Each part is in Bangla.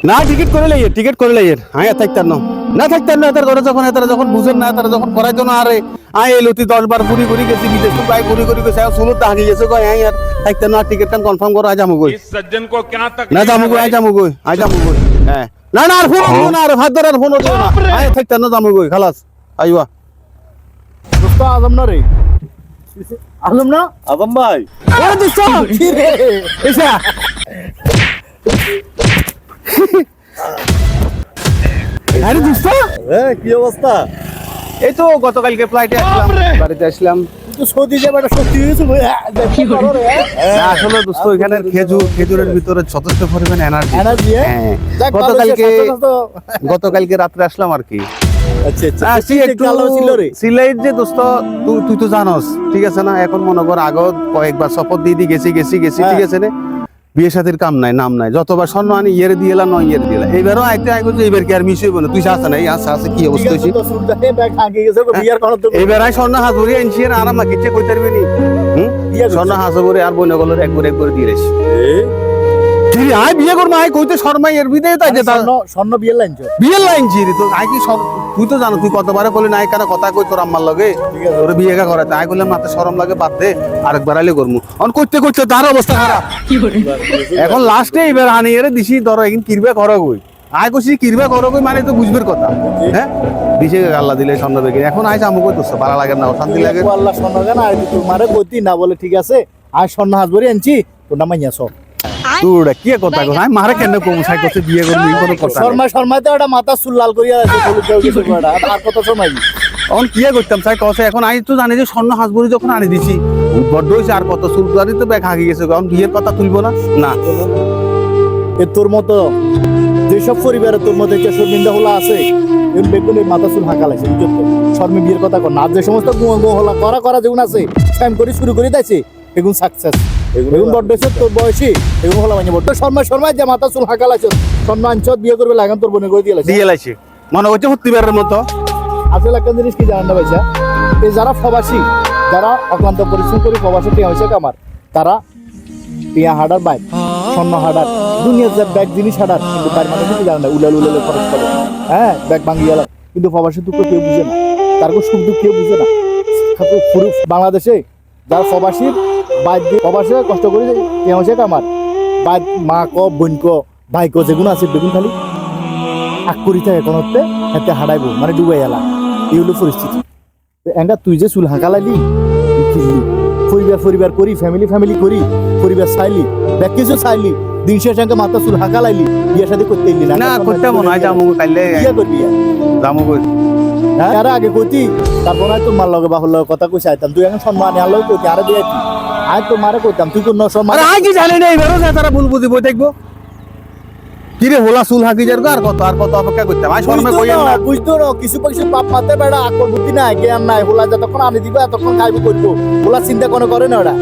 না টিকিট করে লাইয়ের হ্যাঁ থাকতাম না থাকতাম না তার ঘরে যখন তারা যখন বুঝেন না তারা যখন করাইতো না আরে এলোতি 10 বার ঘুরি ঘুরি গেছি বিদেশ তো প্রায় ঘুরি ঘুরি গেছে ষোলো টা হাগি গেছে কয় আর থাকতাম না টিকিট টান কনফার্ম করো আজ আমগো না জামুগো আজ আমগো হ্যাঁ না না আর ফোন দিও না আর ভাত ধরে আর ফোন দিও না থাকতাম না জামগো খালাস আইবা দোস্ত আজম না রে আজম না আজম ভাই ও দোস্ত কি রে এসা আরে দোস্ত কি অবস্থা? এই তো গতকালকে ফ্লাইটে আসলাম বাড়িতে আসলাম তুই সৌদি যাবাটা সত্যি হয়েছে দেখি করো রে না আসলে দোস্ত এখানে খেজুরের ভিতরে যথেষ্ট পরিমাণ এনার্জি এনার্জি হ্যাঁ যাক গতকালকে রাত্রে আসলাম আর কি আচ্ছা আচ্ছা আসি একটু ছিল রে সিলেট যে দোস্ত তুই তো জানোস ঠিক আছে না এখন মনে কর আগে কয়েকবার শপথ দিয়ে গেছি ঠিক আছে না বিয়ে সাথীর কাম নাই নাম নাই যতবার স্বর্ণ আনি ইয়েরে দিয়ে এলাম নয় ইয়েরে দিলাম এইবারও আইতে আইগো যে এইবার কি আর মিশ হইব না তুই আসা নাই আছে কি অবস্থা হইছে এইবার আই স্বর্ণ হাজুরি আনছি আর আরাম কিচ্ছে কইতে পারবি নি স্বর্ণ হাজুরি আর বইনা গলর একবার দিয়ে রেছি ঠিক আই বিয়ে করব আই কইতে শর্মাই এর বিদে তাই যেটা স্বর্ণ বিয়ের লাইন জি তো আই কি তুই তো জানো তুই কতবারে বলি নাই কারণ কথা কই তোর আম্মার লগে তোর বিয়ে কা করাতে আই কইলাম মাতে শরম লাগে বাদ দে আরেকবার আইলে করমু অন করতে তার অবস্থা খারাপ এখন লাস্টে এবার আনি এর দিছি ধরো এখন কিরবে করো কই আই কইছি কিরবে করো কই মানে তো বুঝবের কথা হ্যাঁ দিছে আল্লাহ দিলে স্বর্ণ বেগে এখন আইছে আমু কই দোস্ত ভালো লাগে না শান্তি লাগে আল্লাহ স্বর্ণ কেন আর তোমারে কইতি না বলে ঠিক আছে আর স্বর্ণ হাজবরি আনছি তোর নাম মাইয়া সব তুই কি কথা কই আমি মারে কেন কম সাই করতে বিয়ে করবি কোনো কথা শর্মা তো একটা মাথা চুল লাল করিয়া আছে কিছু করা আর কত সময় এখন কি করতাম চাই কসে এখন আই তো জানি যে স্বর্ণ হাজবরি যখন আনি দিছি বড্ড হইছে আর কত চুলদারি তো ব্যাগ হাগি গেছে কারণ বিয়ের কথা তুলবো না না এ তোর মতো যেসব পরিবারে তোর মধ্যে যে শর্মিন্দা হলা আছে এর বেগুনে মাথা চুল হাঁকা লাগছে বুঝছো তো শর্মে বিয়ের কথা কর না যে সমস্ত হলা করা যেগুন আছে টাইম করে শুরু করে দিয়েছে এগুন সাকসেস এগুন বড্ড তোর বয়সী এগুন হলা মানে বড্ড শর্মা যে মাথা চুল হাঁকা লাগছে শর্মা আনছত বিয়ে করবে লাগান তোর বোনে করে দিয়ে লাইছে মনে হচ্ছে হত্তিবারের মতো আসলে একটা জিনিস কি জানেন না ভাইসা এই যারা প্রবাসী যারা অক্লান্ত পরিশ্রম করে প্রবাসী টিয়া হয়েছে কামার তারা টিয়া হাডার বাইক স্বর্ণ হাডার দুনিয়ার যে ব্যাগ জিনিস হাডার কিন্তু তার মানে কিছু জানে না উলাল খরচ করে হ্যাঁ ব্যাগ ভাঙিয়ে গেল কিন্তু প্রবাসী দুঃখ কেউ বুঝে না তার সুখ দুঃখ কেউ বুঝে না পুরো বাংলাদেশে যারা প্রবাসীর বাইক দিয়ে প্রবাসে কষ্ট করে টিয়া হয়েছে কামার বাইক মা ক বোন ক ভাই ক যেগুলো আছে বেগুন খালি আগ করি থাকে এখন হতে হাতে হারাইবো মানে ডুবাই এলা এই হলো পরিস্থিতি এঙ্গা তুই যে চুল হাঁকা লাইলি পরিবার করি ফ্যামিলি করি পরিবার চাইলি ব্যাগ কিছু চাইলি দিন শেষ এঙ্গা মাথা চুল হাঁকা লাইলি বিয়ে শাদী করতে এলি না করতে মনে হয় যাবো কাইলে বিয়ে করবি যাবো হ্যাঁ আরে আগে কইতি তারপর আর তোমার লগে বাহুর লগে কথা কইছি আইতাম তুই এখন সম্মান আলো কইতি আরে দিয়ে আয় তো মারে কইতাম তুই কোন সম্মান আরে আই কি জানি না এবারও তারা ভুল বুঝি বই দেখবো কিরে হোলা চুল হাকি যার আর কত অপেক্ষা করতে ভাই শর্মে কইয়া না বুঝতো না কিছু বাপ মাতে বেড়া আকল বুদ্ধি নাই জ্ঞান নাই হোলা যতক্ষণ আনি দিবা ততক্ষণ খাইবো করবো হোলা চিন্তা কোনো করে না ওরা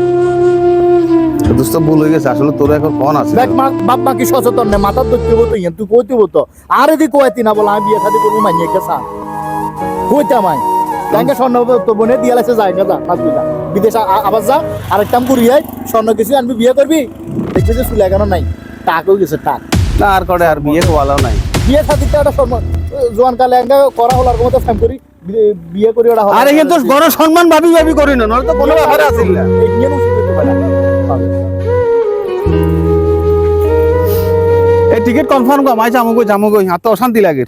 দোস্ত ভুল হয়ে গেছে আসলে তোর এখন কোন আছে দেখ বাপ মা কি সচেতন না মাথা তো কেউ তো তুই কইতে বলতো আরে দি কইতি না বল আমি বিয়ে শাদী করবো মাইনে কেসা কইতাম আমি ব্যাংকে স্বর্ণ তো বনে দিয়ে লাগছে জায়গা যা থাকবি না বিদেশ আবার যা আরেকটা করি স্বর্ণ কিছু আনবি বিয়ে করবি দেখবি যে চুল এগানো নাই টাকও গেছে টাক না আর করে আর বিয়ে কোয়ালাও নাই বিয়ে শাদীতে একটা জোয়ান কালে এঙ্গা করা হলো আর মতো ফ্যাম করি বিয়ে করি ওরা আরে কিন্তু বড় সম্মান ভাবি করি না নয়তো কোনো ব্যাপার আছে না এই নিয়ে মুশকিল হতে পারে এই টিকিট কনফার্ম গো মাই জামু গো এত অশান্তি লাগে